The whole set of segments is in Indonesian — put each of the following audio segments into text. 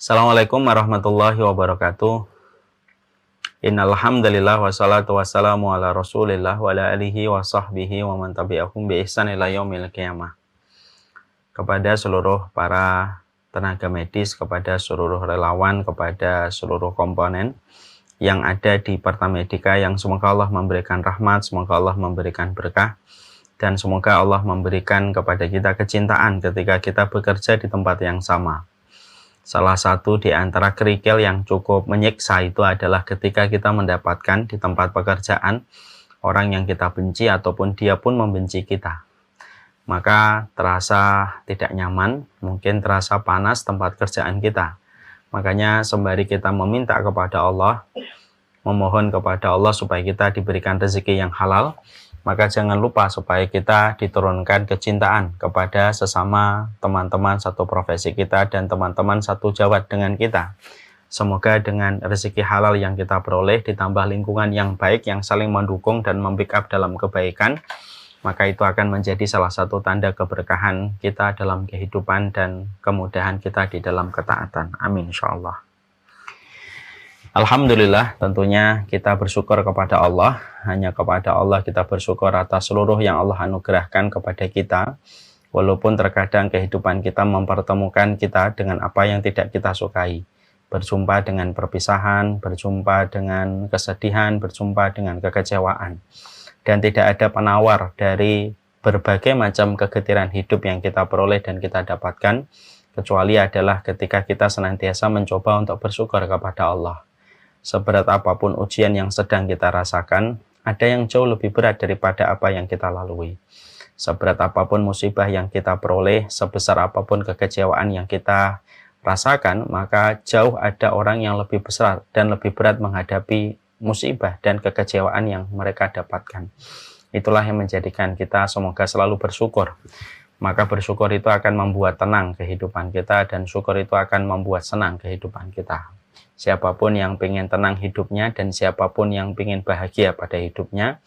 Assalamualaikum warahmatullahi wabarakatuh. Innal hamdalillah wassalatu wassalamu ala Rasulillah wa ala alihi wa sahbihi wa man tabi'ahum bi ihsan ila yaumil qiyamah. Kepada seluruh para tenaga medis, kepada seluruh relawan, kepada seluruh komponen yang ada di Pertamedika, yang semoga Allah memberikan rahmat, semoga Allah memberikan berkah, dan semoga Allah memberikan kepada kita kecintaan ketika kita bekerja di tempat yang sama. Salah satu di antara kerikil yang cukup menyiksa itu adalah ketika kita mendapatkan di tempat pekerjaan orang yang kita benci ataupun dia pun membenci kita. Maka terasa tidak nyaman, mungkin terasa panas tempat kerjaan kita. Makanya sembari kita meminta kepada Allah, memohon kepada Allah supaya kita diberikan rezeki yang halal, maka jangan lupa supaya kita diturunkan kecintaan kepada sesama teman-teman satu profesi kita dan teman-teman satu jawat dengan kita. Semoga dengan rezeki halal yang kita peroleh ditambah lingkungan yang baik yang saling mendukung dan membackup dalam kebaikan, maka itu akan menjadi salah satu tanda keberkahan kita dalam kehidupan dan kemudahan kita di dalam ketaatan. Amin insyaallah. Alhamdulillah, tentunya kita bersyukur kepada Allah. Hanya kepada Allah kita bersyukur atas seluruh yang Allah anugerahkan kepada kita. Walaupun terkadang kehidupan kita mempertemukan kita dengan apa yang tidak kita sukai. Berjumpa dengan perpisahan, berjumpa dengan kesedihan, berjumpa dengan kekecewaan. Dan tidak ada penawar dari berbagai macam kegetiran hidup yang kita peroleh dan kita dapatkan, kecuali adalah ketika kita senantiasa mencoba untuk bersyukur kepada Allah. Seberat apapun ujian yang sedang kita rasakan, ada yang jauh lebih berat daripada apa yang kita lalui. Seberat apapun musibah yang kita peroleh, sebesar apapun kekecewaan yang kita rasakan, maka jauh ada orang yang lebih besar dan lebih berat menghadapi musibah dan kekecewaan yang mereka dapatkan. Itulah yang menjadikan kita semoga selalu bersyukur. Maka bersyukur itu akan membuat tenang kehidupan kita, dan syukur itu akan membuat senang kehidupan kita. Siapapun yang ingin tenang hidupnya dan siapapun yang ingin bahagia pada hidupnya,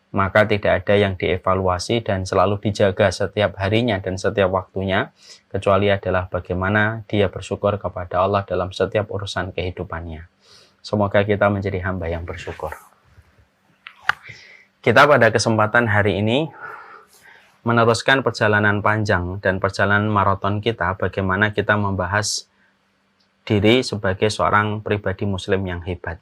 maka tidak ada yang dievaluasi dan selalu dijaga setiap harinya dan setiap waktunya, kecuali adalah bagaimana dia bersyukur kepada Allah dalam setiap urusan kehidupannya. Semoga kita menjadi hamba yang bersyukur. Kita pada kesempatan hari ini meneruskan perjalanan panjang dan perjalanan maraton kita, bagaimana kita membahas diri sebagai seorang pribadi muslim yang hebat.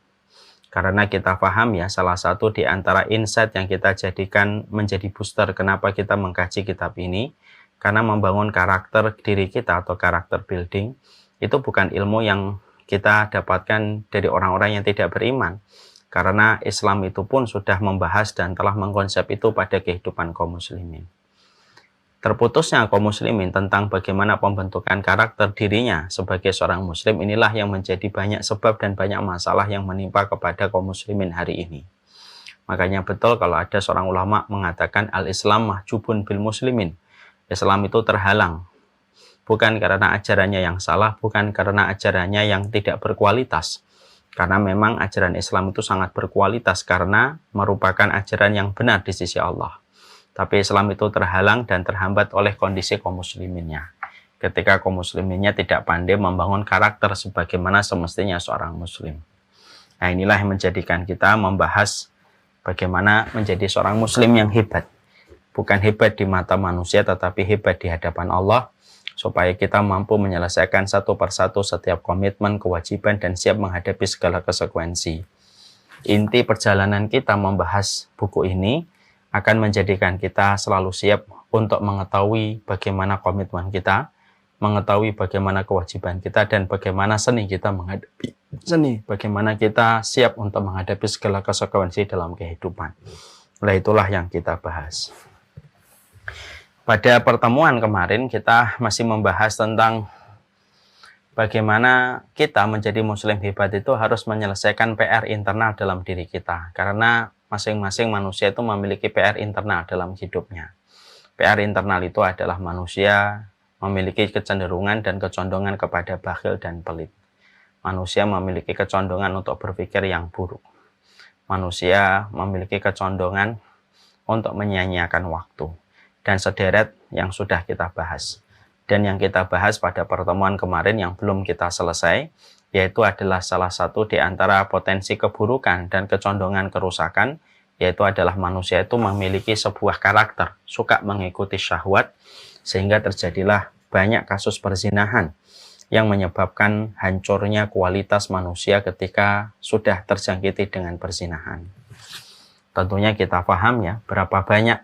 Karena kita paham ya, salah satu di antara insight yang kita jadikan menjadi booster kenapa kita mengkaji kitab ini, karena membangun karakter diri kita atau karakter building, itu bukan ilmu yang kita dapatkan dari orang-orang yang tidak beriman. Karena Islam itu pun sudah membahas dan telah mengkonsep itu pada kehidupan kaum muslimin. Terputusnya kaum muslimin tentang bagaimana pembentukan karakter dirinya sebagai seorang muslim, inilah yang menjadi banyak sebab dan banyak masalah yang menimpa kepada kaum muslimin hari ini. Makanya betul kalau ada seorang ulama mengatakan al-Islam mahjubun bil muslimin. Islam itu terhalang. Bukan karena ajarannya yang salah, bukan karena ajarannya yang tidak berkualitas. Karena memang ajaran Islam itu sangat berkualitas karena merupakan ajaran yang benar di sisi Allah. Tapi Islam itu terhalang dan terhambat oleh kondisi kaum musliminnya. Ketika kaum musliminnya tidak pandai membangun karakter sebagaimana semestinya seorang muslim. Nah, inilah yang menjadikan kita membahas bagaimana menjadi seorang muslim yang hebat. Bukan hebat di mata manusia, tetapi hebat di hadapan Allah. Supaya kita mampu menyelesaikan satu persatu setiap komitmen, kewajiban, dan siap menghadapi segala konsekuensi. Inti perjalanan kita membahas buku ini akan menjadikan kita selalu siap untuk mengetahui bagaimana komitmen kita, mengetahui bagaimana kewajiban kita, dan bagaimana seni kita menghadapi seni, bagaimana kita siap untuk menghadapi segala konsekuensi dalam kehidupan. Nah, itulah yang kita bahas. Pada pertemuan kemarin kita masih membahas tentang bagaimana kita menjadi muslim hebat itu harus menyelesaikan PR internal dalam diri kita. Karena masing-masing manusia itu memiliki PR internal dalam hidupnya. PR internal itu adalah manusia memiliki kecenderungan dan kecondongan kepada bakhil dan pelit. Manusia memiliki kecondongan untuk berpikir yang buruk. Manusia memiliki kecondongan untuk menyia-nyiakan waktu. Dan sederet yang sudah kita bahas. Dan yang kita bahas pada pertemuan kemarin yang belum kita selesai, yaitu adalah salah satu di antara potensi keburukan dan kecondongan kerusakan, yaitu adalah manusia itu memiliki sebuah karakter, suka mengikuti syahwat, sehingga terjadilah banyak kasus perzinahan yang menyebabkan hancurnya kualitas manusia ketika sudah terjangkiti dengan perzinahan. Tentunya kita paham ya, berapa banyak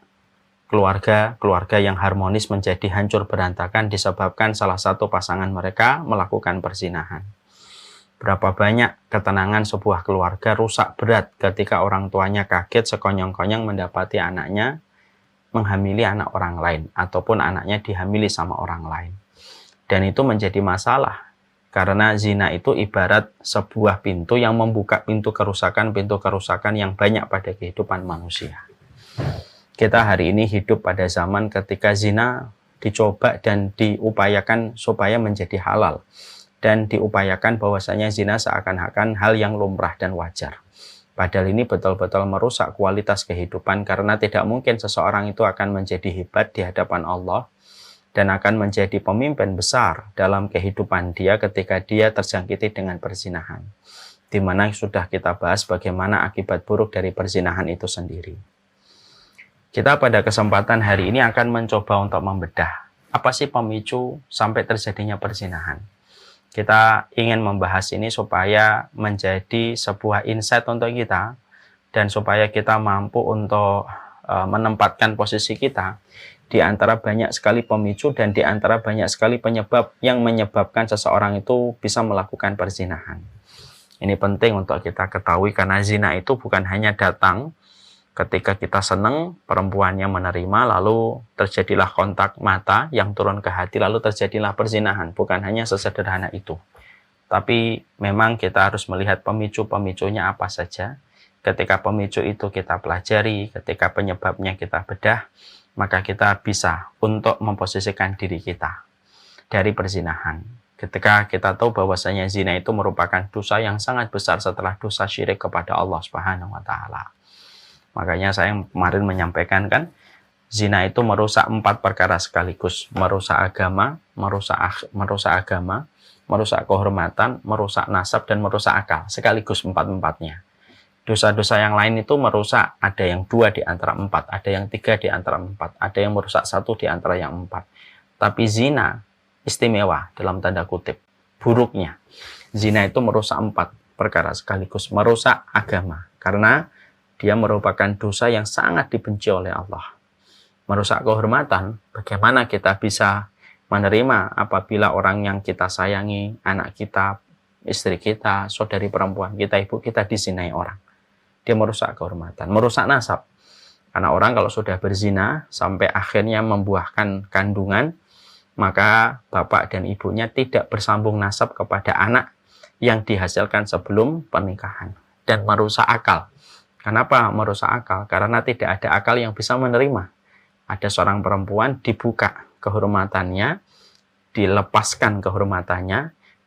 keluarga yang harmonis menjadi hancur berantakan disebabkan salah satu pasangan mereka melakukan perzinahan. Berapa banyak ketenangan sebuah keluarga rusak berat ketika orang tuanya kaget sekonyong-konyong mendapati anaknya menghamili anak orang lain, ataupun anaknya dihamili sama orang lain. Dan itu menjadi masalah, karena zina itu ibarat sebuah pintu yang membuka pintu kerusakan yang banyak pada kehidupan manusia. Kita hari ini hidup pada zaman ketika zina dicoba dan diupayakan supaya menjadi halal. Dan diupayakan bahwasanya zina seakan-akan hal yang lumrah dan wajar. Padahal ini betul-betul merusak kualitas kehidupan, karena tidak mungkin seseorang itu akan menjadi hebat di hadapan Allah dan akan menjadi pemimpin besar dalam kehidupan dia ketika dia terjangkiti dengan perzinahan. Di mana sudah kita bahas bagaimana akibat buruk dari perzinahan itu sendiri. Kita pada kesempatan hari ini akan mencoba untuk membedah apa sih pemicu sampai terjadinya perzinahan. Kita ingin membahas ini supaya menjadi sebuah insight untuk kita dan supaya kita mampu untuk menempatkan posisi kita di antara banyak sekali pemicu dan di antara banyak sekali penyebab yang menyebabkan seseorang itu bisa melakukan perzinahan. Ini penting untuk kita ketahui, karena zina itu bukan hanya datang ketika kita senang, perempuannya menerima, lalu terjadilah kontak mata yang turun ke hati, lalu terjadilah perzinahan. Bukan hanya sesederhana itu. Tapi memang kita harus melihat pemicu-pemicunya apa saja. Ketika pemicu itu kita pelajari, ketika penyebabnya kita bedah, maka kita bisa untuk memposisikan diri kita dari perzinahan. Ketika kita tahu bahwasanya zina itu merupakan dosa yang sangat besar setelah dosa syirik kepada Allah Subhanahu wa Ta'ala. Makanya saya kemarin menyampaikan kan, zina itu merusak 4 perkara sekaligus. Merusak agama, merusak kehormatan, merusak nasab, dan merusak akal. Sekaligus 4-4-nya. Dosa-dosa yang lain itu merusak, ada yang 2 di antara 4, ada yang 3 di antara 4, ada yang merusak 1 di antara yang 4. Tapi zina istimewa dalam tanda kutip. Buruknya, zina itu merusak 4 perkara sekaligus. Merusak agama, karena dia merupakan dosa yang sangat dibenci oleh Allah. Merusak kehormatan, bagaimana kita bisa menerima apabila orang yang kita sayangi, anak kita, istri kita, saudari perempuan kita, ibu kita dizinai orang. Dia merusak kehormatan. Merusak nasab, karena orang kalau sudah berzina sampai akhirnya membuahkan kandungan, maka bapak dan ibunya tidak bersambung nasab kepada anak yang dihasilkan sebelum pernikahan. Dan merusak akal. Kenapa merusak akal? Karena tidak ada akal yang bisa menerima. Ada seorang perempuan dibuka kehormatannya, dilepaskan kehormatannya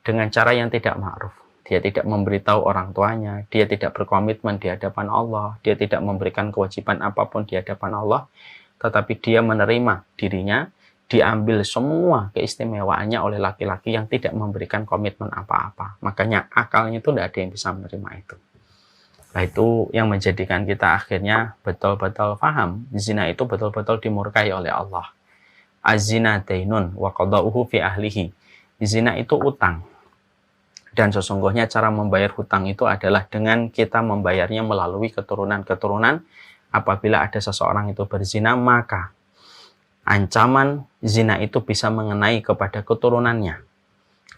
dengan cara yang tidak ma'ruf. Dia tidak memberitahu orang tuanya, dia tidak berkomitmen di hadapan Allah, dia tidak memberikan kewajiban apapun di hadapan Allah, tetapi dia menerima dirinya, diambil semua keistimewaannya oleh laki-laki yang tidak memberikan komitmen apa-apa. Makanya akalnya itu tidak ada yang bisa menerima itu. Nah, itu yang menjadikan kita akhirnya betul-betul paham, zina itu betul-betul dimurkai oleh Allah. Az-zina dainun wa qada'uhu fi ahlihi. Zina itu utang. Dan sesungguhnya cara membayar hutang itu adalah dengan kita membayarnya melalui keturunan-keturunan. Apabila ada seseorang itu berzina, maka ancaman zina itu bisa mengenai kepada keturunannya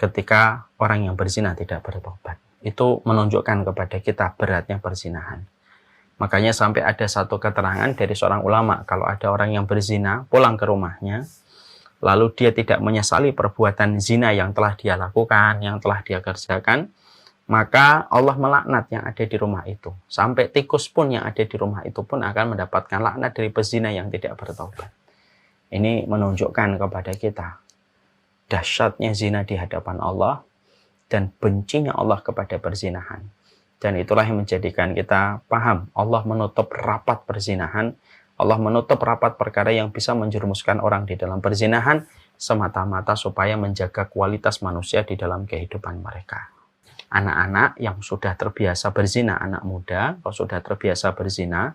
ketika orang yang berzina tidak bertobat. Itu menunjukkan kepada kita beratnya perzinahan. Makanya sampai ada satu keterangan dari seorang ulama, kalau ada orang yang berzina pulang ke rumahnya, lalu dia tidak menyesali perbuatan zina yang telah dia lakukan, yang telah dia kerjakan, maka Allah melaknat yang ada di rumah itu. Sampai tikus pun yang ada di rumah itu pun akan mendapatkan laknat dari pezina yang tidak bertaubat. Ini menunjukkan kepada kita dahsyatnya zina di hadapan Allah dan bencinya Allah kepada perzinahan. Dan itulah yang menjadikan kita paham, Allah menutup rapat perzinahan, Allah menutup rapat perkara yang bisa menjerumuskan orang di dalam perzinahan, semata-mata supaya menjaga kualitas manusia di dalam kehidupan mereka. Anak-anak yang sudah terbiasa berzina, anak muda kalau sudah terbiasa berzina,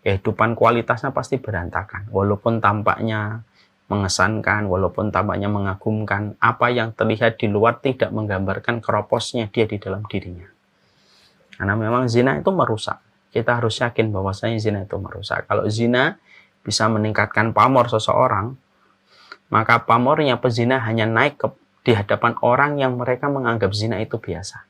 kehidupan kualitasnya pasti berantakan. Walaupun tampaknya mengesankan, walaupun tampaknya mengagumkan, apa yang terlihat di luar tidak menggambarkan keroposnya dia di dalam dirinya. Karena memang zina itu merusak. Kita harus yakin bahwasanya zina itu merusak. Kalau zina bisa meningkatkan pamor seseorang, maka pamornya pezina hanya naik di hadapan orang yang mereka menganggap zina itu biasa.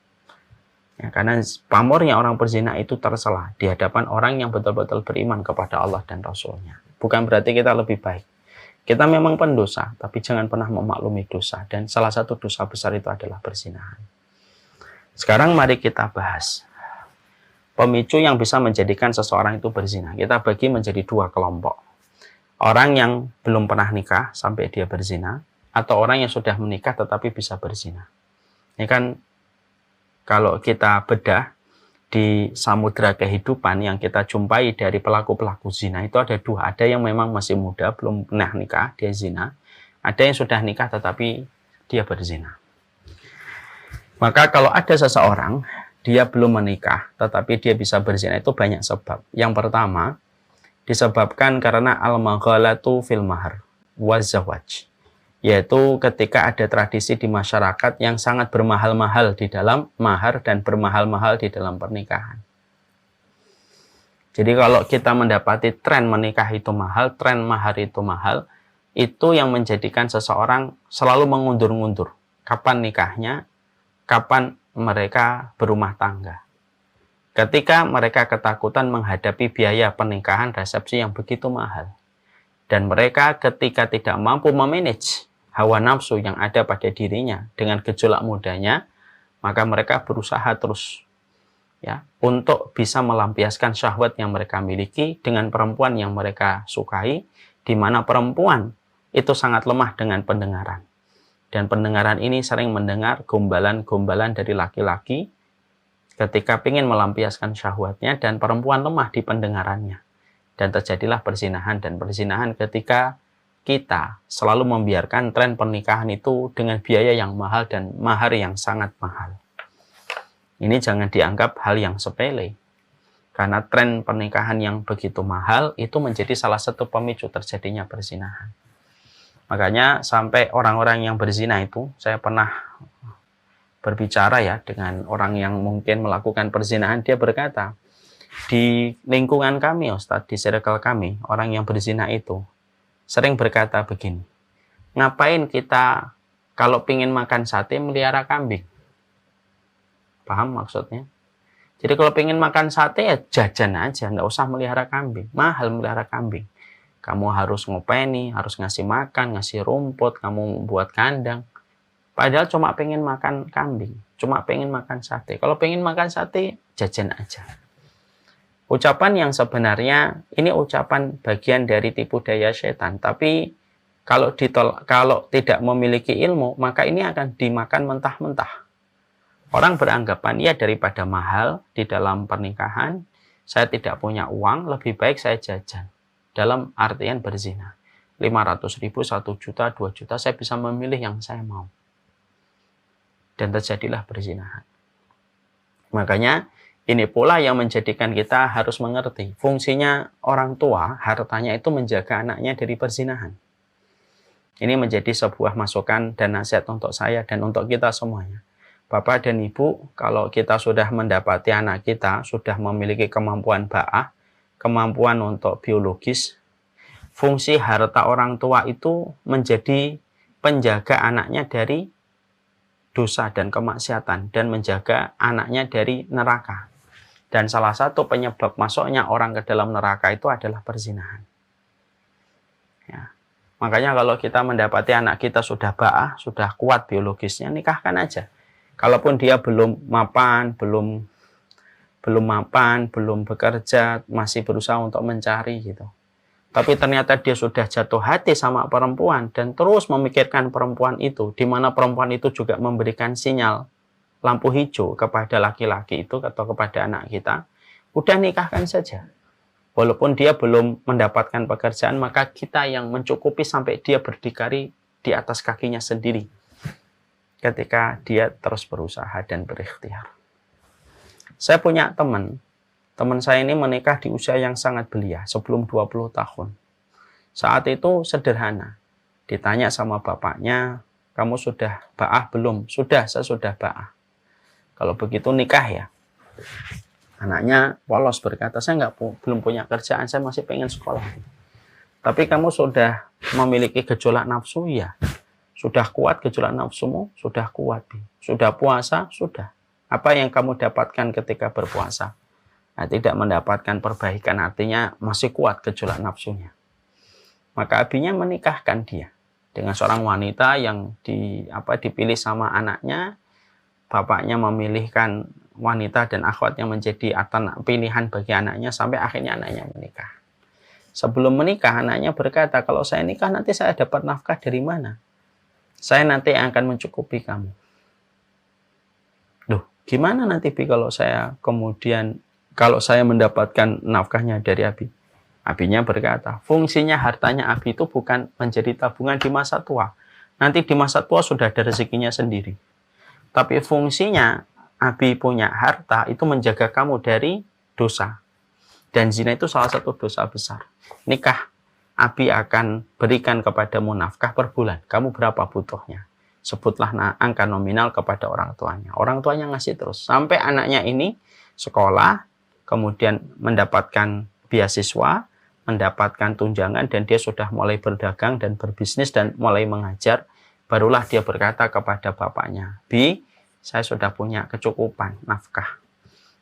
Ya, karena pamornya orang berzina itu tercela di hadapan orang yang betul-betul beriman kepada Allah dan Rasul-Nya. Bukan berarti kita lebih baik. Kita memang pendosa, tapi jangan pernah memaklumi dosa. Dan salah satu dosa besar itu adalah perzinahan. Sekarang mari kita bahas pemicu yang bisa menjadikan seseorang itu berzina. Kita bagi menjadi dua kelompok. Orang yang belum pernah nikah sampai dia berzina, atau orang yang sudah menikah tetapi bisa berzina. Ini kan kalau kita bedah di samudera kehidupan yang kita jumpai dari pelaku-pelaku zina itu ada dua. Ada yang memang masih muda, belum pernah nikah, dia zina. Ada yang sudah nikah tetapi dia berzina. Maka kalau ada seseorang, dia belum menikah tetapi dia bisa berzina, itu banyak sebab. Yang pertama, disebabkan karena al-maghalatu fil mahar wa zawaj. Yaitu ketika ada tradisi di masyarakat yang sangat bermahal-mahal di dalam mahar dan bermahal-mahal di dalam pernikahan. Jadi kalau kita mendapati tren menikah itu mahal, tren mahar itu mahal, itu yang menjadikan seseorang selalu mengundur-undur kapan nikahnya, kapan mereka berumah tangga. Ketika mereka ketakutan menghadapi biaya pernikahan resepsi yang begitu mahal. Dan mereka ketika tidak mampu memanage hawa nafsu yang ada pada dirinya dengan gejolak mudanya, maka mereka berusaha terus ya untuk bisa melampiaskan syahwat yang mereka miliki dengan perempuan yang mereka sukai, di mana perempuan itu sangat lemah dengan pendengaran. Dan pendengaran ini sering mendengar gombalan-gombalan dari laki-laki ketika ingin melampiaskan syahwatnya, dan perempuan lemah di pendengarannya. Dan terjadilah perzinahan, dan perzinahan ketika kita selalu membiarkan tren pernikahan itu dengan biaya yang mahal dan mahar yang sangat mahal. Ini jangan dianggap hal yang sepele. Karena tren pernikahan yang begitu mahal itu menjadi salah satu pemicu terjadinya perzinahan. Makanya sampai orang-orang yang berzina itu, saya pernah berbicara ya dengan orang yang mungkin melakukan perzinahan, dia berkata, di lingkungan kami Ustadz, di circle kami, orang yang berzina itu sering berkata begini, ngapain kita kalau pingin makan sate melihara kambing? Paham maksudnya? Jadi kalau pingin makan sate ya jajan aja, nggak usah melihara kambing. Mahal melihara kambing. Kamu harus ngopeni, harus ngasih makan, ngasih rumput, kamu buat kandang. Padahal cuma pengen makan kambing, cuma pengen makan sate. Kalau pengen makan sate, jajan aja. Ucapan yang sebenarnya ini ucapan bagian dari tipu daya setan. Tapi kalau tidak memiliki ilmu, maka ini akan dimakan mentah-mentah. Orang beranggapan, ya daripada mahal di dalam pernikahan, saya tidak punya uang, lebih baik saya jajan. Dalam artian berzina. 500.000, 1 juta, 2 juta, saya bisa memilih yang saya mau. Dan terjadilah perzinahan. Makanya, ini pula yang menjadikan kita harus mengerti fungsinya orang tua, hartanya itu menjaga anaknya dari perzinahan. Ini menjadi sebuah masukan dan nasihat untuk saya dan untuk kita semuanya. Bapak dan Ibu, kalau kita sudah mendapati anak kita sudah memiliki kemampuan ba'ah, kemampuan untuk biologis, fungsi harta orang tua itu menjadi penjaga anaknya dari dosa dan kemaksiatan dan menjaga anaknya dari neraka. Dan salah satu penyebab masuknya orang ke dalam neraka itu adalah perzinahan. Ya. Makanya kalau kita mendapati anak kita sudah ba'ah, sudah kuat biologisnya, nikahkan aja. Kalaupun dia belum mapan, belum bekerja, masih berusaha untuk mencari gitu. Tapi ternyata dia sudah jatuh hati sama perempuan dan terus memikirkan perempuan itu, di mana perempuan itu juga memberikan sinyal lampu hijau kepada laki-laki itu atau kepada anak kita, udah nikahkan saja. Walaupun dia belum mendapatkan pekerjaan, maka kita yang mencukupi sampai dia berdikari di atas kakinya sendiri ketika dia terus berusaha dan berikhtiar. Saya punya teman saya ini menikah di usia yang sangat belia, sebelum 20 tahun. Saat itu sederhana, ditanya sama bapaknya, kamu sudah ba'ah belum? Sudah, saya sudah ba'ah. Kalau begitu nikah ya. Anaknya polos berkata, saya belum punya kerjaan, saya masih pengen sekolah. Tapi kamu sudah memiliki gejolak nafsu, ya. Sudah kuat gejolak nafsumu? Sudah kuat. Sudah puasa? Sudah. Apa yang kamu dapatkan ketika berpuasa? Nah, tidak mendapatkan perbaikan, artinya masih kuat gejolak nafsunya. Maka abinya menikahkan dia dengan seorang wanita yang dipilih sama anaknya. Bapaknya memilihkan wanita dan akhwatnya menjadi pilihan bagi anaknya sampai akhirnya anaknya menikah. Sebelum menikah, anaknya berkata, kalau saya nikah nanti saya dapat nafkah dari mana? Saya nanti akan mencukupi kamu. Loh, gimana nanti Bi kalau saya mendapatkan nafkahnya dari Abi? Abinya berkata, fungsinya hartanya Abi itu bukan menjadi tabungan di masa tua. Nanti di masa tua sudah ada rezekinya sendiri. Tapi fungsinya Abi punya harta itu menjaga kamu dari dosa. Dan zina itu salah satu dosa besar. Nikah, Abi akan berikan kepadamu nafkah per bulan. Kamu berapa butuhnya? Sebutlah angka nominal kepada orang tuanya. Orang tuanya ngasih terus. Sampai anaknya ini sekolah, kemudian mendapatkan beasiswa, mendapatkan tunjangan, dan dia sudah mulai berdagang dan berbisnis dan mulai mengajar. Barulah dia berkata kepada bapaknya, Bi, saya sudah punya kecukupan nafkah.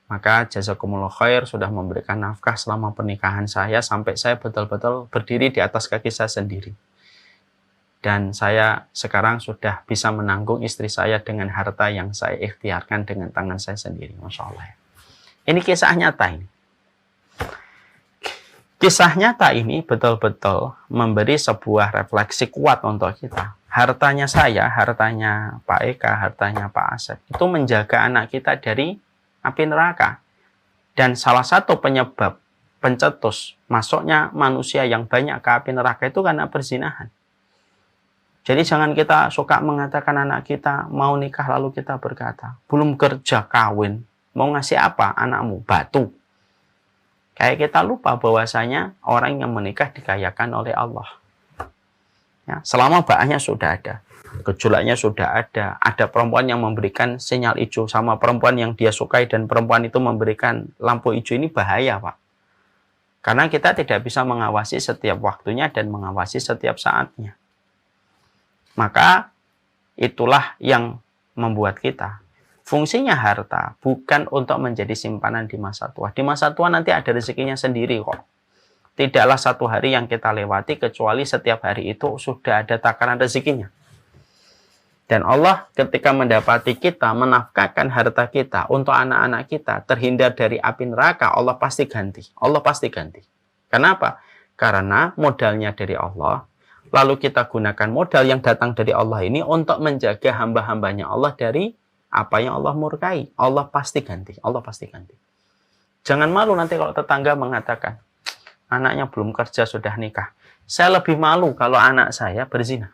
Maka jazakumullah khair sudah memberikan nafkah selama pernikahan saya sampai saya betul-betul berdiri di atas kaki saya sendiri. Dan saya sekarang sudah bisa menanggung istri saya dengan harta yang saya ikhtiarkan dengan tangan saya sendiri. Masya Allah. Ini kisah nyata ini. Kisah nyata ini betul-betul memberi sebuah refleksi kuat untuk kita. Hartanya saya, hartanya Pak Eka, hartanya Pak Asep, itu menjaga anak kita dari api neraka. Dan salah satu penyebab pencetus masuknya manusia yang banyak ke api neraka itu karena perzinahan. Jadi jangan kita suka mengatakan anak kita mau nikah lalu kita berkata, belum kerja kawin, mau ngasih apa anakmu? Batu. Kayak kita lupa bahwasanya orang yang menikah dikayakan oleh Allah. Ya, selama ba'ahnya sudah ada, gejolaknya sudah ada perempuan yang memberikan sinyal hijau sama perempuan yang dia sukai dan perempuan itu memberikan lampu hijau, ini bahaya, Pak. Karena kita tidak bisa mengawasi setiap waktunya dan mengawasi setiap saatnya. Maka itulah yang membuat kita. Fungsinya harta bukan untuk menjadi simpanan di masa tua. Di masa tua nanti ada rezekinya sendiri kok. Tidaklah satu hari yang kita lewati kecuali setiap hari itu sudah ada takaran rezekinya. Dan Allah ketika mendapati kita menafkahkan harta kita untuk anak-anak kita terhindar dari api neraka, Allah pasti ganti. Allah pasti ganti. Kenapa? Karena modalnya dari Allah. Lalu kita gunakan modal yang datang dari Allah ini untuk menjaga hamba-hambanya Allah dari apa yang Allah murkai. Allah pasti ganti. Allah pasti ganti. Jangan malu nanti kalau tetangga mengatakan, anaknya belum kerja sudah nikah. Saya lebih malu kalau anak saya berzina.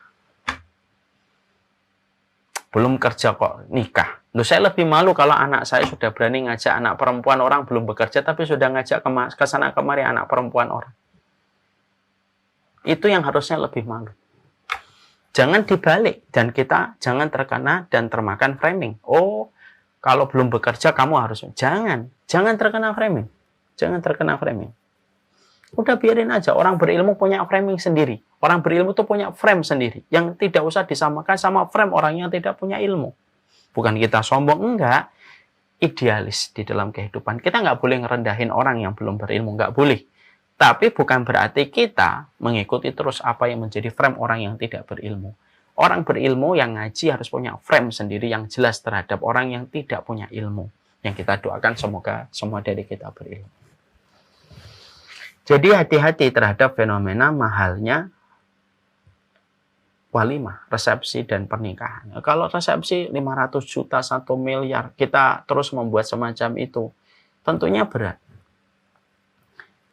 Belum kerja kok nikah. Loh, saya lebih malu kalau anak saya sudah berani ngajak anak perempuan orang belum bekerja tapi sudah ngajak ke sana kemari anak perempuan orang. Itu yang harusnya lebih malu. Jangan dibalik dan kita jangan terkena dan termakan framing. Oh, kalau belum bekerja kamu harus. Jangan terkena framing. Jangan terkena framing. Udah biarin aja, orang berilmu punya framing sendiri. Orang berilmu tuh punya frame sendiri yang tidak usah disamakan sama frame orang yang tidak punya ilmu. Bukan kita sombong, enggak. Idealis di dalam kehidupan. Kita nggak boleh ngerendahin orang yang belum berilmu, nggak boleh. Tapi bukan berarti kita mengikuti terus apa yang menjadi frame orang yang tidak berilmu. Orang berilmu yang ngaji harus punya frame sendiri yang jelas terhadap orang yang tidak punya ilmu. Yang kita doakan semoga semua dari kita berilmu. Jadi hati-hati terhadap fenomena mahalnya walimah, resepsi dan pernikahan. Kalau resepsi 500 juta, 1 miliar, kita terus membuat semacam itu, tentunya berat.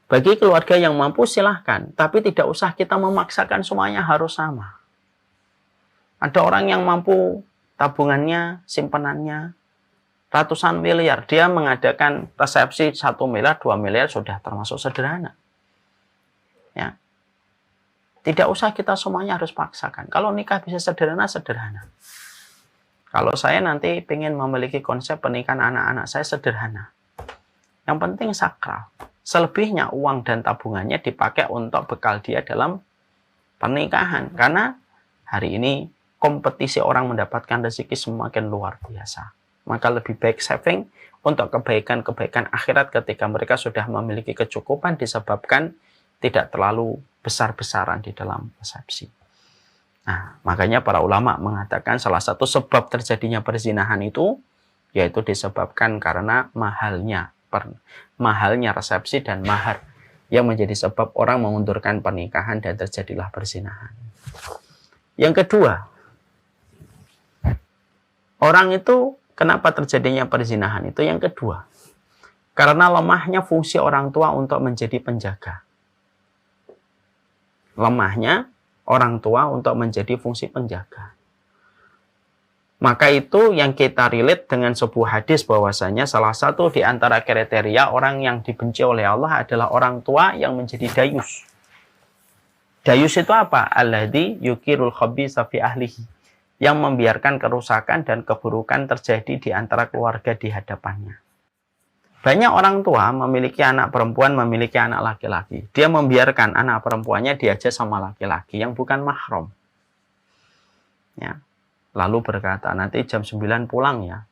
Bagi keluarga yang mampu silahkan, tapi tidak usah kita memaksakan semuanya harus sama. Ada orang yang mampu tabungannya, simpanannya ratusan miliar. Dia mengadakan resepsi 1 miliar, 2 miliar sudah termasuk sederhana. Ya. Tidak usah kita semuanya harus paksakan. Kalau nikah bisa sederhana, sederhana. Kalau saya nanti ingin memiliki konsep pernikahan anak-anak saya sederhana. Yang penting sakral. Selebihnya uang dan tabungannya dipakai untuk bekal dia dalam pernikahan. Karena hari ini kompetisi orang mendapatkan rezeki semakin luar biasa. Maka lebih baik saving untuk kebaikan-kebaikan akhirat ketika mereka sudah memiliki kecukupan disebabkan tidak terlalu besar-besaran di dalam persepsi. Nah, makanya para ulama mengatakan salah satu sebab terjadinya perzinahan itu yaitu disebabkan karena mahalnya resepsi dan mahar yang menjadi sebab orang mengundurkan pernikahan dan terjadilah perzinahan. Yang kedua, orang itu kenapa terjadinya perzinahan itu yang kedua, karena lemahnya fungsi orang tua untuk menjadi penjaga. Lemahnya orang tua untuk menjadi fungsi penjaga. Maka itu yang kita relate dengan sebuah hadis bahwasanya salah satu di antara kriteria orang yang dibenci oleh Allah adalah orang tua yang menjadi dayus. Dayus itu apa? Alladzi yukirul khabitsa fi ahlihi. Yang membiarkan kerusakan dan keburukan terjadi di antara keluarga di hadapannya. Banyak orang tua memiliki anak perempuan, memiliki anak laki-laki. Dia membiarkan anak perempuannya diajak sama laki-laki yang bukan mahram. Ya. Lalu berkata, nanti jam 9 pulang ya.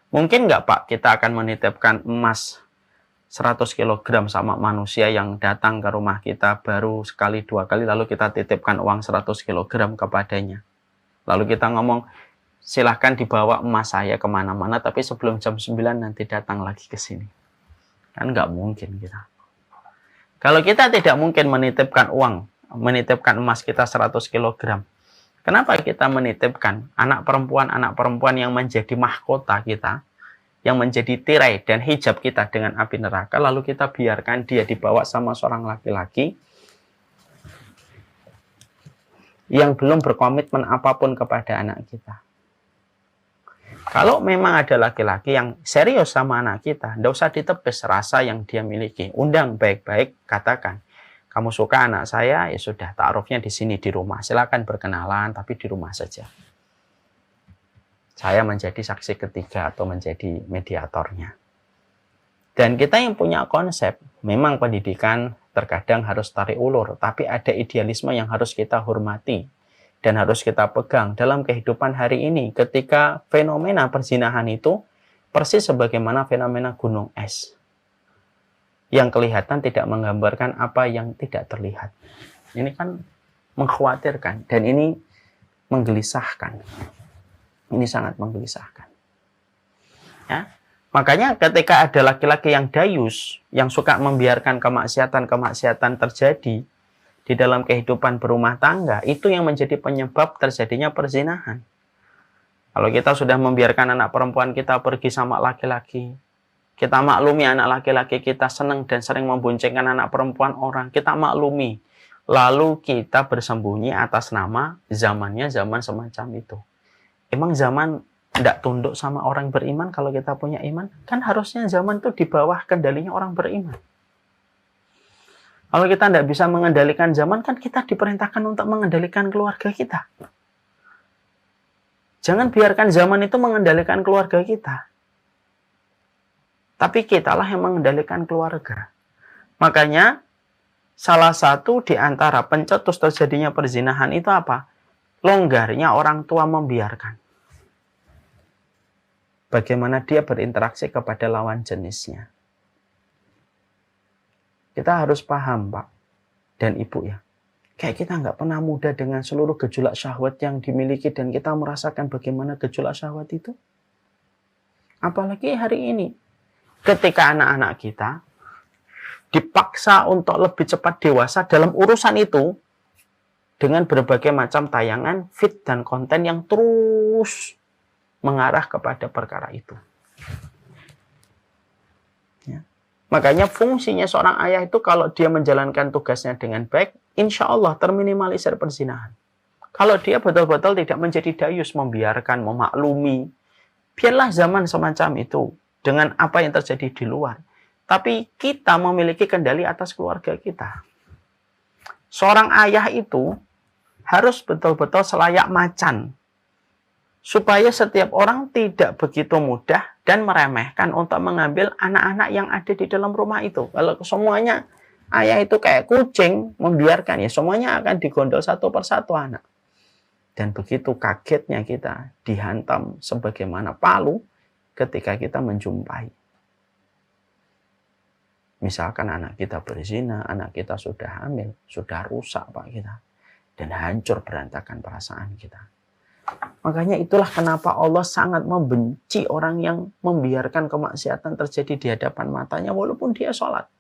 Mungkin nggak Pak, kita akan menitipkan emas 100 kg sama manusia yang datang ke rumah kita baru sekali 2 kali, lalu kita titipkan uang 100 kg kepadanya. Lalu kita ngomong, silahkan dibawa emas saya kemana-mana, tapi sebelum jam 9 nanti datang lagi ke sini. Kan nggak mungkin kita. Kalau kita tidak mungkin menitipkan uang, menitipkan emas kita 100 kg, kenapa kita menitipkan anak perempuan yang menjadi mahkota kita, yang menjadi tirai dan hijab kita dengan api neraka, lalu kita biarkan dia dibawa sama seorang laki-laki yang belum berkomitmen apapun kepada anak kita. Kalau memang ada laki-laki yang serius sama anak kita, tidak usah ditepis rasa yang dia miliki. Undang baik-baik, katakan, kamu suka anak saya, ya sudah, ta'arufnya di sini, di rumah. Silakan berkenalan, tapi di rumah saja. Saya menjadi saksi ketiga atau menjadi mediatornya. Dan kita yang punya konsep, memang pendidikan terkadang harus tarik ulur, tapi ada idealisme yang harus kita hormati dan harus kita pegang dalam kehidupan hari ini. Ketika fenomena perzinahan itu persis sebagaimana fenomena gunung es, yang kelihatan tidak menggambarkan apa yang tidak terlihat. Ini kan mengkhawatirkan dan ini menggelisahkan. Ini sangat menggelisahkan. Ya. Makanya ketika ada laki-laki yang dayus, yang suka membiarkan kemaksiatan-kemaksiatan terjadi di dalam kehidupan berumah tangga, itu yang menjadi penyebab terjadinya perzinahan. Kalau kita sudah membiarkan anak perempuan kita pergi sama laki-laki, kita maklumi anak laki-laki kita senang dan sering memboncengkan anak perempuan orang, kita maklumi. Lalu kita bersembunyi atas nama zamannya zaman semacam itu. Emang zaman tidak tunduk sama orang beriman kalau kita punya iman? Kan harusnya zaman itu di bawah kendalinya orang beriman. Kalau kita tidak bisa mengendalikan zaman, kan kita diperintahkan untuk mengendalikan keluarga kita. Jangan biarkan zaman itu mengendalikan keluarga kita. Tapi kitalah yang mengendalikan keluarga. Makanya, salah satu di antara pencetus terjadinya perzinahan itu apa? Longgarnya orang tua membiarkan. Bagaimana dia berinteraksi kepada lawan jenisnya. Kita harus paham, Pak dan Ibu ya. Kayak kita nggak pernah muda dengan seluruh gejolak syahwat yang dimiliki dan kita merasakan bagaimana gejolak syahwat itu. Apalagi hari ini. Ketika anak-anak kita dipaksa untuk lebih cepat dewasa dalam urusan itu dengan berbagai macam tayangan, feed, dan konten yang terus mengarah kepada perkara itu. Ya. Makanya fungsinya seorang ayah itu kalau dia menjalankan tugasnya dengan baik, insya Allah terminimalisir perzinahan. Kalau dia betul-betul tidak menjadi dayus, membiarkan, memaklumi, biarlah zaman semacam itu dengan apa yang terjadi di luar. Tapi kita memiliki kendali atas keluarga kita. Seorang ayah itu harus betul-betul selayak macan, supaya setiap orang tidak begitu mudah dan meremehkan untuk mengambil anak-anak yang ada di dalam rumah itu. Kalau semuanya ayah itu kayak kucing, membiarkan, ya semuanya akan digondol satu persatu anak. Dan begitu kagetnya kita dihantam sebagaimana palu ketika kita menjumpai. Misalkan anak kita berzina, anak kita sudah hamil, sudah rusak Pak kita. Dan hancur berantakan perasaan kita. Makanya itulah kenapa Allah sangat membenci orang yang membiarkan kemaksiatan terjadi di hadapan matanya walaupun dia sholat.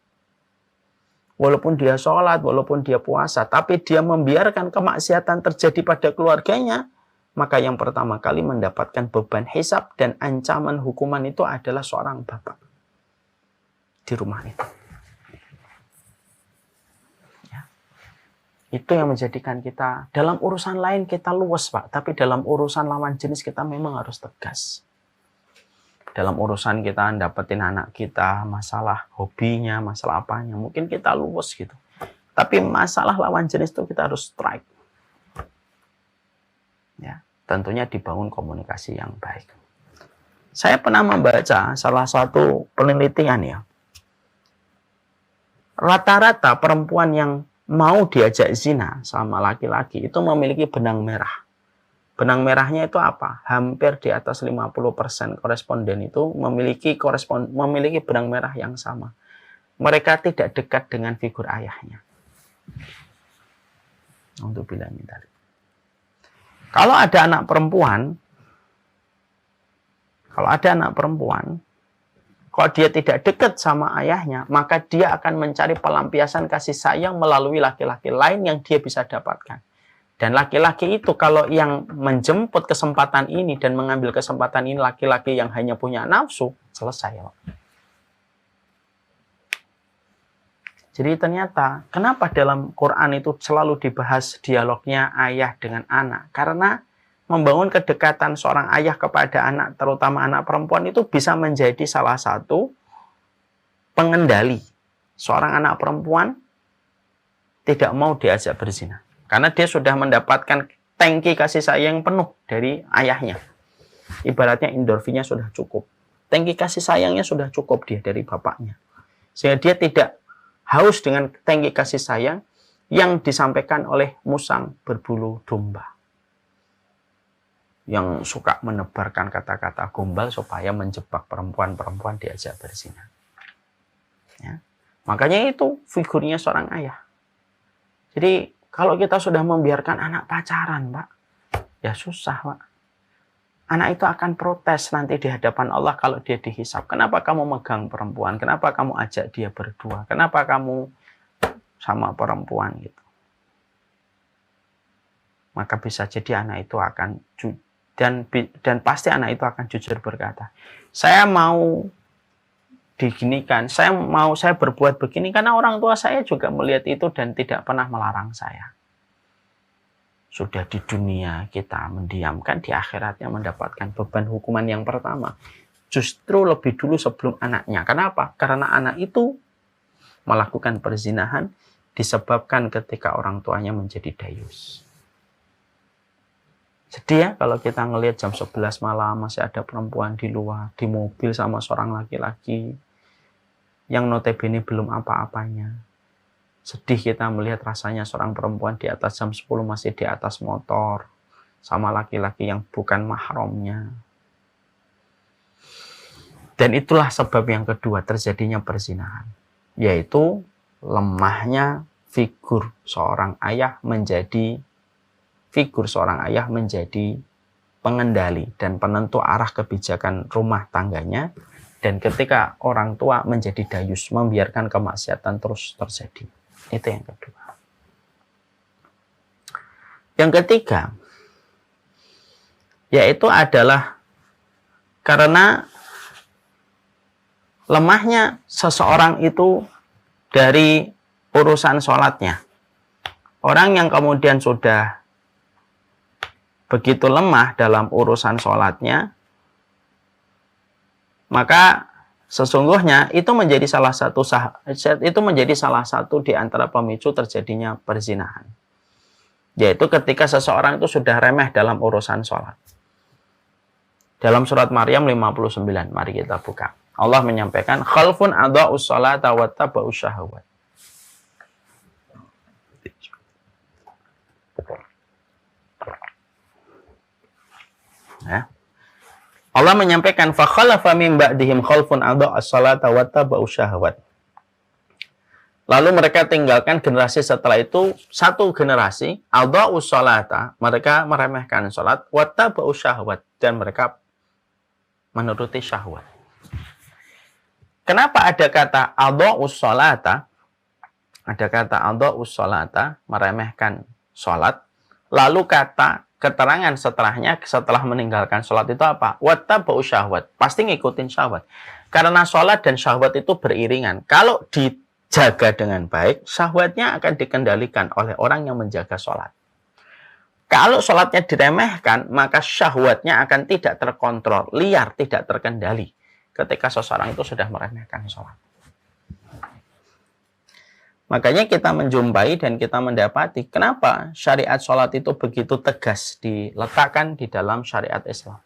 Walaupun dia sholat, walaupun dia puasa, tapi dia membiarkan kemaksiatan terjadi pada keluarganya, maka yang pertama kali mendapatkan beban hisab dan ancaman hukuman itu adalah seorang bapak di rumah itu. Itu yang menjadikan kita, dalam urusan lain kita luwes Pak, tapi dalam urusan lawan jenis kita memang harus tegas. Dalam urusan kita dapetin anak kita, masalah hobinya, masalah apanya, mungkin kita luwes gitu. Tapi masalah lawan jenis itu kita harus strike. Ya, tentunya dibangun komunikasi yang baik. Saya pernah membaca salah satu penelitian ya. Rata-rata perempuan yang mau diajak zina sama laki-laki itu memiliki benang merah. Benang merahnya itu apa? Hampir di atas 50% koresponden itu memiliki benang merah yang sama. Mereka tidak dekat dengan figur ayahnya. Untuk bilang tadi. Kalau ada anak perempuan, kalau dia tidak dekat sama ayahnya, maka dia akan mencari pelampiasan kasih sayang melalui laki-laki lain yang dia bisa dapatkan. Dan laki-laki itu kalau yang menjemput kesempatan ini dan mengambil kesempatan ini laki-laki yang hanya punya nafsu, selesai. Jadi ternyata, kenapa dalam Quran itu selalu dibahas dialognya ayah dengan anak? Karena membangun kedekatan seorang ayah kepada anak, terutama anak perempuan, itu bisa menjadi salah satu pengendali seorang anak perempuan tidak mau diajak berzina. Karena dia sudah mendapatkan tangki kasih sayang penuh dari ayahnya. Ibaratnya endorfinnya sudah cukup. Tangki kasih sayangnya sudah cukup dia dari bapaknya. Sehingga dia tidak haus dengan tangki kasih sayang yang disampaikan oleh musang berbulu domba. Yang suka menebarkan kata-kata gombal supaya menjebak perempuan-perempuan diajak berzina. Ya. Makanya itu figurnya seorang ayah. Jadi kalau kita sudah membiarkan anak pacaran, Pak, ya susah, Pak. Anak itu akan protes nanti di hadapan Allah kalau dia dihisab. Kenapa kamu megang perempuan? Kenapa kamu ajak dia berdua? Kenapa kamu sama perempuan gitu? Maka bisa jadi anak itu akan dan pasti anak itu akan jujur berkata, saya mau diginikan, saya berbuat begini karena orang tua saya juga melihat itu dan tidak pernah melarang saya. Sudah di dunia kita mendiamkan, di akhiratnya mendapatkan beban hukuman yang pertama. Justru lebih dulu sebelum anaknya. Kenapa? Karena anak itu melakukan perzinahan disebabkan ketika orang tuanya menjadi dayus. Sedih ya kalau kita ngelihat jam 11 malam masih ada perempuan di luar, di mobil sama seorang laki-laki yang notabene belum apa-apanya. Sedih kita melihat rasanya seorang perempuan di atas jam 10 masih di atas motor sama laki-laki yang bukan mahramnya. Dan itulah sebab yang kedua terjadinya perzinahan, yaitu lemahnya figur seorang ayah menjadi pengendali dan penentu arah kebijakan rumah tangganya. Dan ketika orang tua menjadi dayus, membiarkan kemaksiatan terus terjadi. Itu yang kedua. Yang ketiga, yaitu adalah karena lemahnya seseorang itu dari urusan sholatnya. Orang yang kemudian sudah begitu lemah dalam urusan sholatnya, maka sesungguhnya itu menjadi salah satu di antara pemicu terjadinya perzinahan. Yaitu ketika seseorang itu sudah remeh dalam urusan sholat. Dalam surat Maryam 59, mari kita buka. Allah menyampaikan, khalfun adha'us sholata wattaba'us syahawat. Ya. Allah menyampaikan, fa khalafa min ba'dihim khalfun adha'us sholata wattaba'us syahawat. Lalu mereka tinggalkan generasi setelah itu, satu generasi, adha'us sholata, mereka meremehkan sholat, wattaba'us syahawat, dan mereka menuruti syahwat. Kenapa ada kata adha'us sholata? Ada kata adha'us sholata, meremehkan sholat. Lalu kata keterangan setelahnya, setelah meninggalkan sholat itu apa? Wattaba'us syahwat, pasti ngikutin syahwat. Karena sholat dan syahwat itu beriringan. Kalau dijaga dengan baik, syahwatnya akan dikendalikan oleh orang yang menjaga sholat. Kalau sholatnya diremehkan, maka syahwatnya akan tidak terkontrol, liar, tidak terkendali. Ketika seseorang itu sudah meremehkan sholat. Makanya kita menjumpai dan kita mendapati kenapa syariat sholat itu begitu tegas diletakkan di dalam syariat Islam.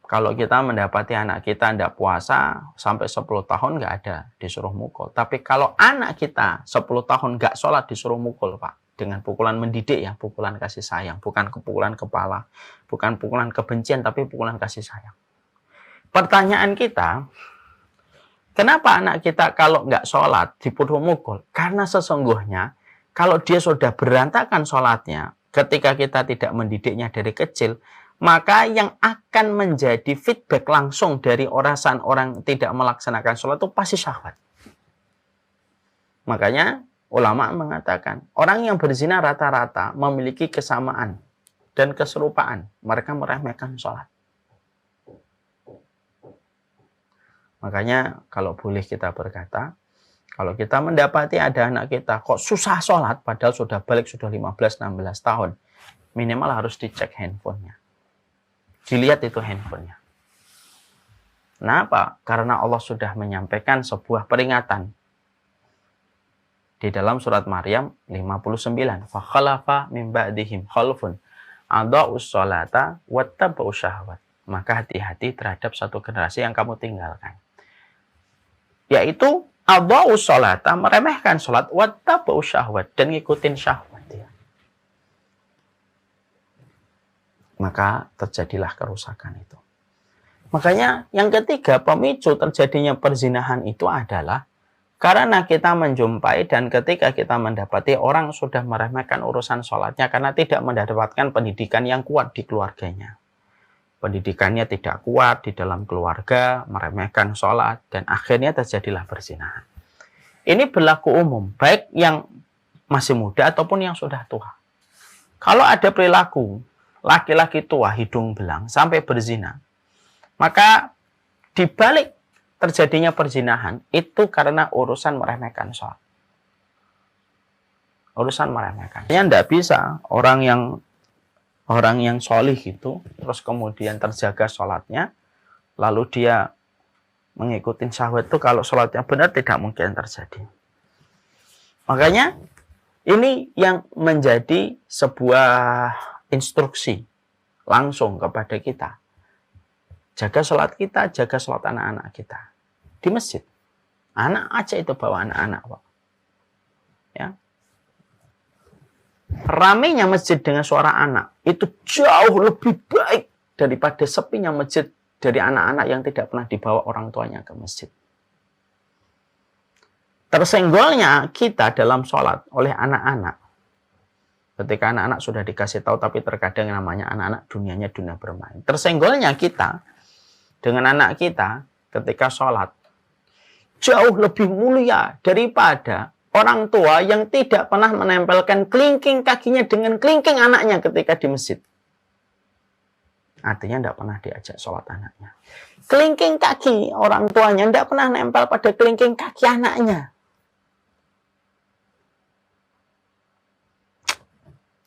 Kalau kita mendapati anak kita tidak puasa sampai 10 tahun nggak ada, disuruh mukul. Tapi kalau anak kita 10 tahun nggak sholat disuruh mukul, Pak. Dengan pukulan mendidik ya, pukulan kasih sayang. Bukan pukulan kepala, bukan pukulan kebencian, tapi pukulan kasih sayang. Pertanyaan kita, kenapa anak kita kalau nggak sholat disuruh mukul? Karena sesungguhnya kalau dia sudah berantakan sholatnya, ketika kita tidak mendidiknya dari kecil, maka yang akan menjadi feedback langsung dari orang tidak melaksanakan sholat itu pasti syahwat. Makanya ulama mengatakan, orang yang berzina rata-rata memiliki kesamaan dan keserupaan. Mereka meremehkan sholat. Makanya kalau boleh kita berkata, kalau kita mendapati ada anak kita kok susah sholat, padahal sudah balik, sudah 15-16 tahun, minimal harus dicek handphonenya. Dilihat itu handphonenya. Kenapa? Karena Allah sudah menyampaikan sebuah peringatan. Di dalam surat Maryam 59, fa khalafa min ba'dihim khalfun adha'us sholata wattaba'us syahwat. Maka hati-hati terhadap satu generasi yang kamu tinggalkan. Yaitu adha'us sholata, meremehkan sholat, wattaba'us syahwat, dan ngikutin syahwat ya. Maka terjadilah kerusakan itu. Makanya yang ketiga, pemicu terjadinya perzinahan itu adalah karena kita menjumpai dan ketika kita mendapati orang sudah meremehkan urusan sholatnya karena tidak mendapatkan pendidikan yang kuat di keluarganya. Pendidikannya tidak kuat di dalam keluarga, meremehkan sholat, dan akhirnya terjadilah perzinahan. Ini berlaku umum, baik yang masih muda ataupun yang sudah tua. Kalau ada perilaku laki-laki tua hidung belang sampai berzina, maka dibalik terjadinya perzinahan itu karena urusan meremehkan sholat. Urusan meremehkan. Yang tidak bisa orang yang sholih itu terus kemudian terjaga sholatnya, lalu dia mengikuti syahwat itu, kalau sholatnya benar tidak mungkin terjadi. Makanya ini yang menjadi sebuah instruksi langsung kepada kita. Jaga sholat kita, jaga sholat anak-anak kita. Di masjid. Anak aja itu bawa anak-anak, Pak. Ya. Ramainya masjid dengan suara anak itu jauh lebih baik daripada sepinya masjid dari anak-anak yang tidak pernah dibawa orang tuanya ke masjid. Tersenggolnya kita dalam sholat oleh anak-anak. Ketika anak-anak sudah dikasih tahu, tapi terkadang namanya anak-anak dunianya dunia bermain. Tersenggolnya kita dengan anak kita ketika sholat jauh lebih mulia daripada orang tua yang tidak pernah menempelkan kelingking kakinya dengan kelingking anaknya ketika di masjid. Artinya tidak pernah diajak sholat anaknya. Kelingking kaki orang tuanya tidak pernah nempel pada kelingking kaki anaknya.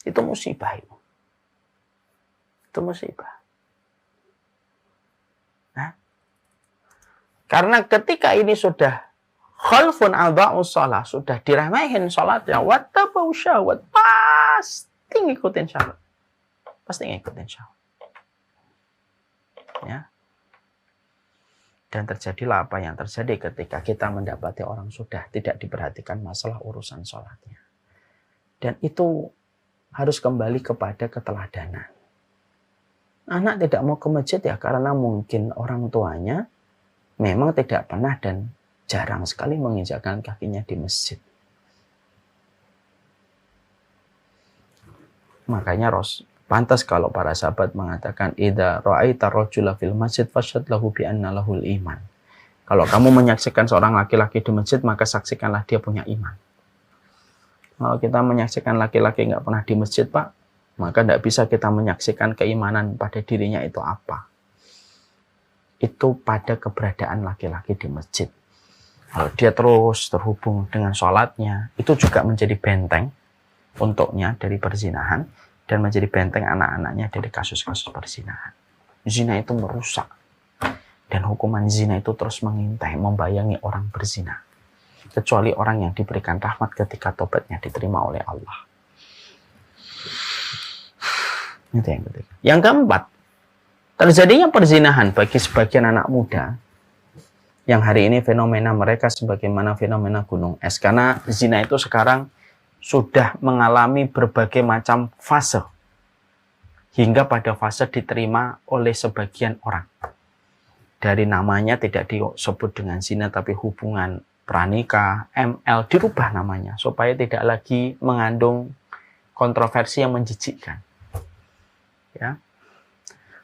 Itu musibah itu. Itu musibah. Nah, karena ketika ini sudah khalfun adha'us shalah, sudah diremehin sholatnya, wattabau syahwat, pasti ngikutin syahwat. Pasti ngikutin syahwat. Ya. Dan terjadilah apa yang terjadi ketika kita mendapati orang sudah tidak diperhatikan masalah urusan sholatnya. Dan itu harus kembali kepada keteladanan. Anak tidak mau ke masjid ya karena mungkin orang tuanya memang tidak pernah dan jarang sekali menginjakkan kakinya di masjid. Makanya pantas kalau para sahabat mengatakan idza ra'aita rajula fil masjid fashhad lahu bi anna lahul iman. Kalau kamu menyaksikan seorang laki-laki di masjid, maka saksikanlah dia punya iman. Kalau kita menyaksikan laki-laki nggak pernah di masjid, Pak, maka tidak bisa kita menyaksikan keimanan pada dirinya itu apa. Itu pada keberadaan laki-laki di masjid. Kalau dia terus terhubung dengan sholatnya, itu juga menjadi benteng untuknya dari perzinahan, dan menjadi benteng anak-anaknya dari kasus-kasus perzinahan. Zina itu merusak. Dan hukuman zina itu terus mengintai, membayangi orang berzina. Kecuali orang yang diberikan rahmat ketika tobatnya diterima oleh Allah. Itu yang ketiga. Yang keempat, terjadinya perzinahan bagi sebagian anak muda, yang hari ini fenomena mereka sebagaimana fenomena gunung es. Karena zina itu sekarang sudah mengalami berbagai macam fase hingga pada fase diterima oleh sebagian orang. Dari namanya tidak disebut dengan zina tapi hubungan pranikah, ML, dirubah namanya supaya tidak lagi mengandung kontroversi yang menjijikkan. Ya.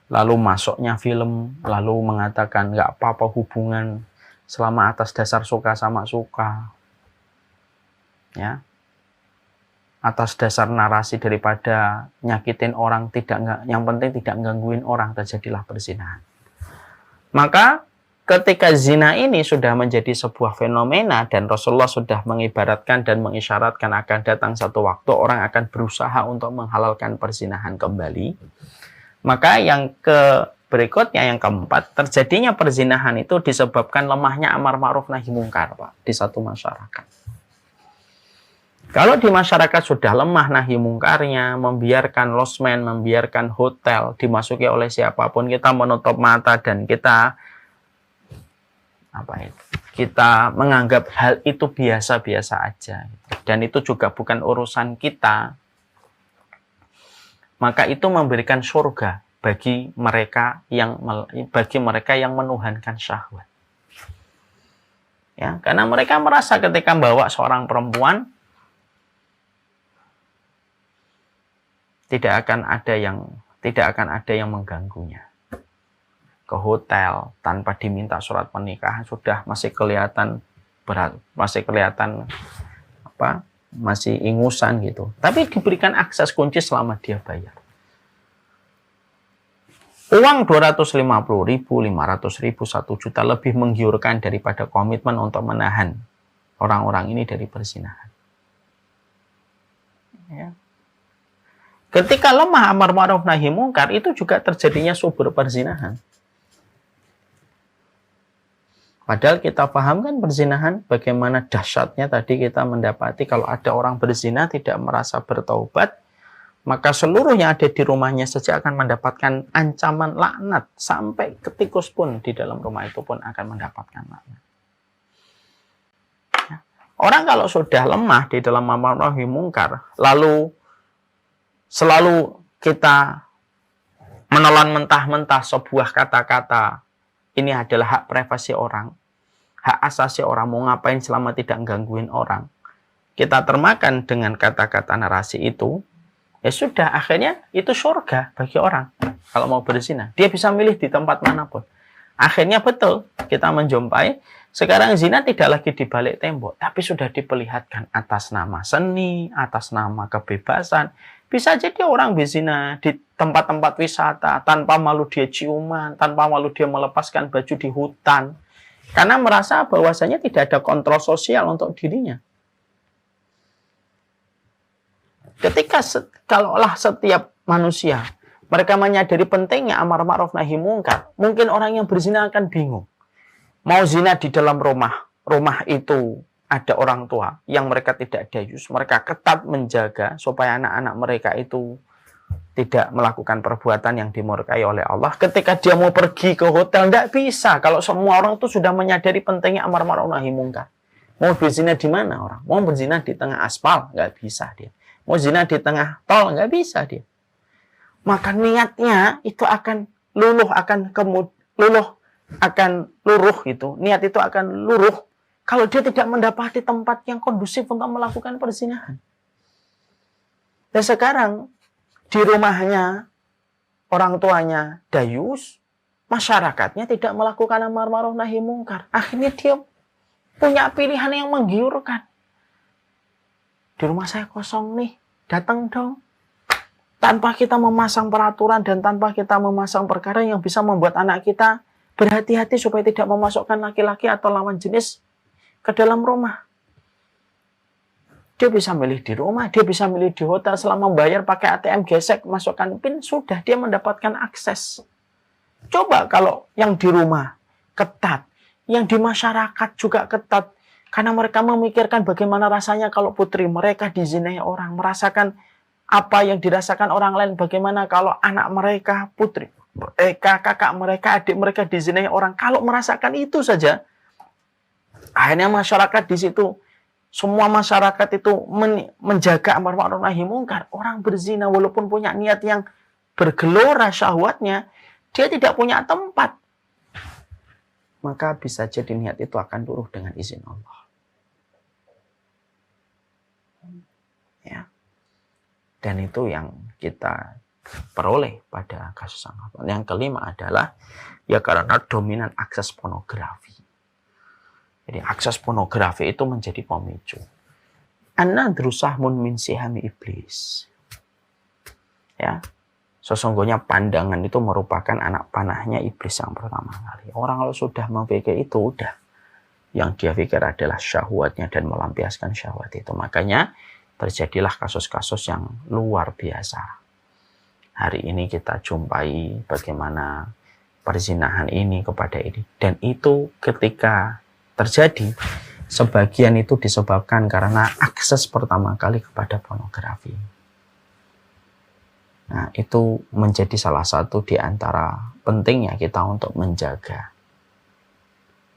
Lalu masuknya film, lalu mengatakan nggak apa-apa hubungan selama atas dasar suka sama suka. Ya. Atas dasar narasi daripada nyakitin orang, yang penting tidak gangguin orang, terjadilah perzinahan. Maka ketika zina ini sudah menjadi sebuah fenomena dan Rasulullah sudah mengibaratkan dan mengisyaratkan akan datang satu waktu orang akan berusaha untuk menghalalkan perzinahan kembali, maka yang berikutnya, yang keempat, terjadinya perzinahan itu disebabkan lemahnya amar ma'ruf nahi mungkar, Pak, di satu masyarakat. Kalau di masyarakat sudah lemah nahi mungkarnya, membiarkan losmen, membiarkan hotel dimasuki oleh siapapun, kita menutup mata dan kita kita menganggap hal itu biasa-biasa aja, dan itu juga bukan urusan kita, maka itu memberikan surga bagi mereka yang menuhankan syahwat. Ya, karena mereka merasa ketika membawa seorang perempuan tidak akan ada yang mengganggunya. Ke hotel tanpa diminta surat pernikahan sudah masih kelihatan berat, masih ingusan gitu. Tapi diberikan akses kunci selama dia bayar. Uang 250.000, 500.000, 1 juta lebih menggiurkan daripada komitmen untuk menahan orang-orang ini dari perzinahan. Ya. Ketika lemah amar ma'ruf nahi mungkar, itu juga terjadinya subur perzinahan. Padahal kita pahamkan perzinahan, bagaimana dahsyatnya tadi kita mendapati kalau ada orang berzina tidak merasa bertaubat, maka seluruh yang ada di rumahnya saja akan mendapatkan ancaman laknat. Sampai ketikus pun di dalam rumah itu pun akan mendapatkan laknat. Orang kalau sudah lemah di dalam amar ma'ruf nahi mungkar, lalu selalu kita menelan mentah-mentah sebuah kata-kata, ini adalah hak privasi orang, hak asasi orang, mau ngapain selama tidak gangguin orang. Kita termakan dengan kata-kata narasi itu, ya sudah, akhirnya itu surga bagi orang. Kalau mau berzina, dia bisa milih di tempat manapun. Akhirnya betul, kita menjumpai, sekarang zina tidak lagi di balik tembok, tapi sudah diperlihatkan atas nama seni, atas nama kebebasan. Bisa jadi orang berzina di tempat-tempat wisata, tanpa malu dia ciuman, tanpa malu dia melepaskan baju di hutan. Karena merasa bahwasanya tidak ada kontrol sosial untuk dirinya. Ketika kalaulah setiap manusia mereka menyadari pentingnya amar ma'ruf nahi mungkar, mungkin orang yang berzina akan bingung. Mau zina di dalam rumah itu ada orang tua yang mereka tidak dayus, mereka ketat menjaga supaya anak-anak mereka itu tidak melakukan perbuatan yang dimurkai oleh Allah. Ketika dia mau pergi ke hotel, tidak bisa. Kalau semua orang itu sudah menyadari pentingnya amar ma'ruf nahi mungkar. Mau berzina di mana orang? Mau berzina di tengah aspal? Nggak bisa dia. Mau zina di tengah tol? Nggak bisa dia. Maka niatnya itu akan luluh, akan luruh itu. Niat itu akan luruh kalau dia tidak mendapati tempat yang kondusif untuk melakukan perzinahan. Dan sekarang di rumahnya orang tuanya dayus, masyarakatnya tidak melakukan amar ma'ruf nahi mungkar. Akhirnya dia punya pilihan yang menggiurkan. Di rumah saya kosong nih, datang dong. Tanpa kita memasang peraturan dan tanpa kita memasang perkara yang bisa membuat anak kita berhati-hati supaya tidak memasukkan laki-laki atau lawan jenis ke dalam rumah. Dia bisa milih di rumah, dia bisa milih di hotel, selama membayar pakai ATM gesek, masukkan PIN, sudah dia mendapatkan akses. Coba kalau yang di rumah ketat, yang di masyarakat juga ketat, karena mereka memikirkan bagaimana rasanya kalau putri mereka dizinai orang, merasakan apa yang dirasakan orang lain, bagaimana kalau anak mereka, putri mereka, kakak mereka, adik mereka dizinai orang. Kalau merasakan itu saja, akhirnya masyarakat di situ, semua masyarakat itu menjaga amar ma'ruf nahi mungkar. Orang berzina walaupun punya niat yang bergelora syahwatnya, dia tidak punya tempat. Maka bisa jadi niat itu akan luruh dengan izin Allah. Ya. Dan itu yang kita peroleh pada kasus anggapan. Yang kelima adalah ya karena dominan akses pornografi. Jadi akses pornografi itu menjadi pemicu. An-nadru sahmun min sihami iblis. Ya. Sesungguhnya pandangan itu merupakan anak panahnya iblis yang pertama kali. Orang kalau sudah memikir itu udah. Yang dia pikir adalah syahwatnya dan melampiaskan syahwat itu. Makanya terjadilah kasus-kasus yang luar biasa. Hari ini kita jumpai bagaimana perzinahan ini kepada ini. Dan itu ketika terjadi, sebagian itu disebabkan karena akses pertama kali kepada pornografi. Nah, itu menjadi salah satu di antara pentingnya kita untuk menjaga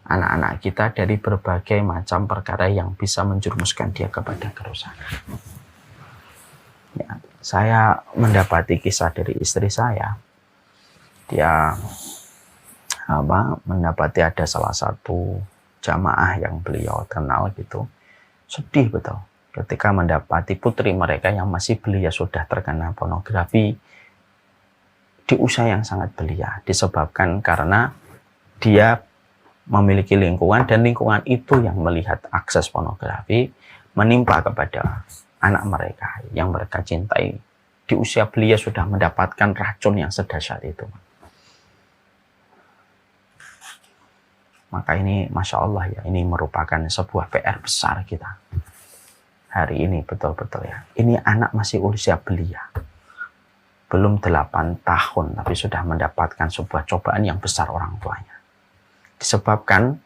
anak-anak kita dari berbagai macam perkara yang bisa menjerumuskan dia kepada kerusakan. Ya, saya mendapati kisah dari istri saya. Dia mendapati ada salah satu jamaah yang beliau kenal gitu, sedih betul ketika mendapati putri mereka yang masih belia sudah terkena pornografi di usia yang sangat belia, disebabkan karena dia memiliki lingkungan dan lingkungan itu yang melihat akses pornografi menimpa kepada anak mereka yang mereka cintai di usia belia sudah mendapatkan racun yang sedahsyat itu. Maka ini Masya Allah ya, ini merupakan sebuah PR besar kita. Hari ini betul-betul ya. Ini anak masih usia belia. Belum 8 tahun, tapi sudah mendapatkan sebuah cobaan yang besar orang tuanya. Disebabkan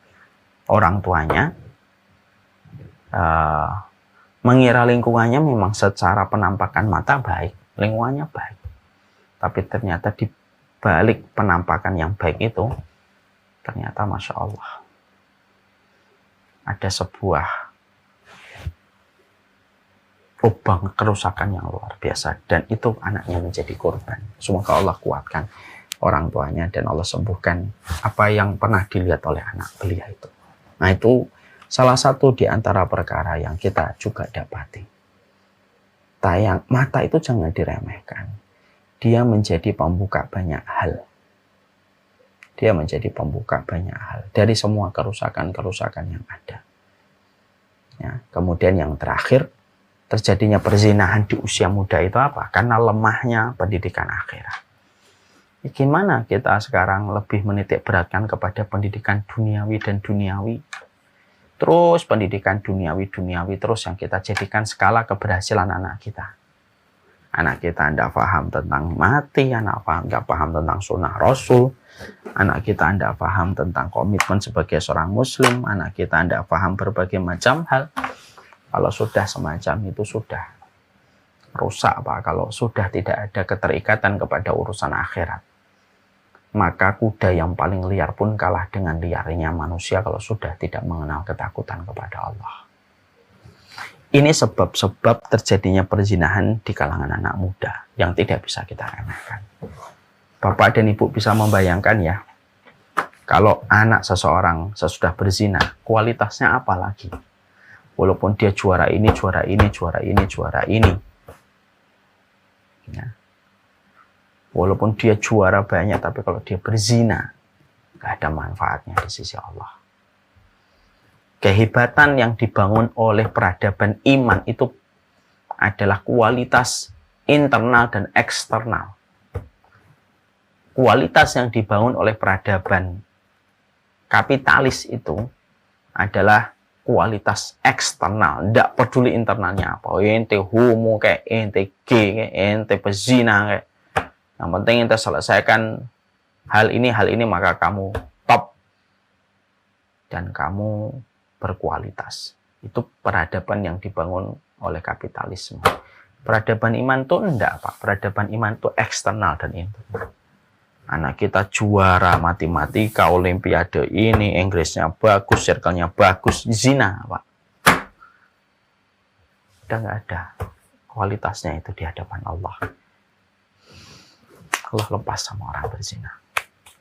orang tuanya mengira lingkungannya memang secara penampakan mata baik. Lingkungannya baik. Tapi ternyata di balik penampakan yang baik itu, ternyata Masya Allah ada sebuah lubang kerusakan yang luar biasa, dan itu anaknya menjadi korban. Semoga Allah kuatkan orang tuanya dan Allah sembuhkan apa yang pernah dilihat oleh anak belia itu. Nah, itu salah satu di antara perkara yang kita juga dapati. Mata itu jangan diremehkan. Dia menjadi pembuka banyak hal. Dia menjadi pembuka banyak hal dari semua kerusakan-kerusakan yang ada. Ya, kemudian yang terakhir, terjadinya perzinahan di usia muda itu apa? Karena lemahnya pendidikan akhirat. Gimana kita sekarang lebih menitik beratkan kepada pendidikan duniawi dan duniawi? Terus pendidikan duniawi terus yang kita jadikan skala keberhasilan anak kita. Anak kita tidak paham tentang mati, nggak paham tentang sunnah Rasul, anak kita tidak paham tentang komitmen sebagai seorang muslim, anak kita tidak paham berbagai macam hal. Kalau sudah semacam itu sudah rusak, Pak. Kalau sudah tidak ada keterikatan kepada urusan akhirat, maka kuda yang paling liar pun kalah dengan liarnya manusia kalau sudah tidak mengenal ketakutan kepada Allah. Ini sebab-sebab terjadinya perzinahan di kalangan anak muda yang tidak bisa kita remehkan. Bapak dan Ibu bisa membayangkan ya, kalau anak seseorang sesudah berzina, kualitasnya apa lagi? Walaupun dia juara ini, juara ini, juara ini, juara ini. Ya. Walaupun dia juara banyak, tapi kalau dia berzina, gak ada manfaatnya di sisi Allah. Kehebatan yang dibangun oleh peradaban iman itu adalah kualitas internal dan eksternal. Kualitas yang dibangun oleh peradaban kapitalis itu adalah kualitas eksternal. Tidak peduli internalnya apa. Ente homo kayak, ente gay kayak, ente pezina kayak. Yang penting ente selesaikan hal ini, maka kamu top. Dan kamu berkualitas. Itu peradaban yang dibangun oleh kapitalisme. Peradaban iman itu enggak, Pak. Peradaban iman itu eksternal dan internal. Anak kita juara matematika, olimpiade ini, Inggrisnya bagus, circle-nya bagus, zina, Pak. Udah enggak ada kualitasnya itu di hadapan Allah. Allah lepas sama orang berzina.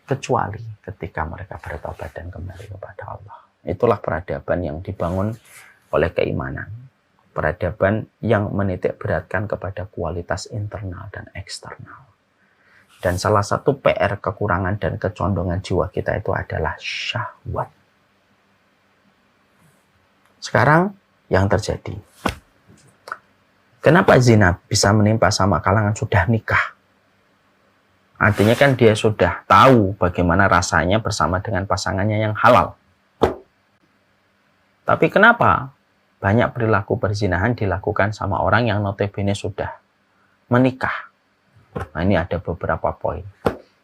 Kecuali ketika mereka bertobat dan kembali kepada Allah. Itulah peradaban yang dibangun oleh keimanan. Peradaban yang menitik beratkan kepada kualitas internal dan eksternal. Dan salah satu PR kekurangan dan kecondongan jiwa kita itu adalah syahwat. Sekarang yang terjadi. Kenapa zina bisa menimpa sama kalangan sudah nikah? Artinya kan dia sudah tahu bagaimana rasanya bersama dengan pasangannya yang halal. Tapi kenapa banyak perilaku perzinahan dilakukan sama orang yang notabene sudah menikah? Nah, ini ada beberapa poin.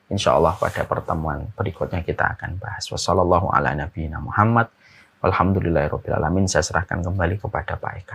Insya Allah pada pertemuan berikutnya kita akan bahas. Wassalamualaikum warahmatullahi wabarakatuh. Walhamdulillahirrahmanirrahim. Saya serahkan kembali kepada Pak Eka.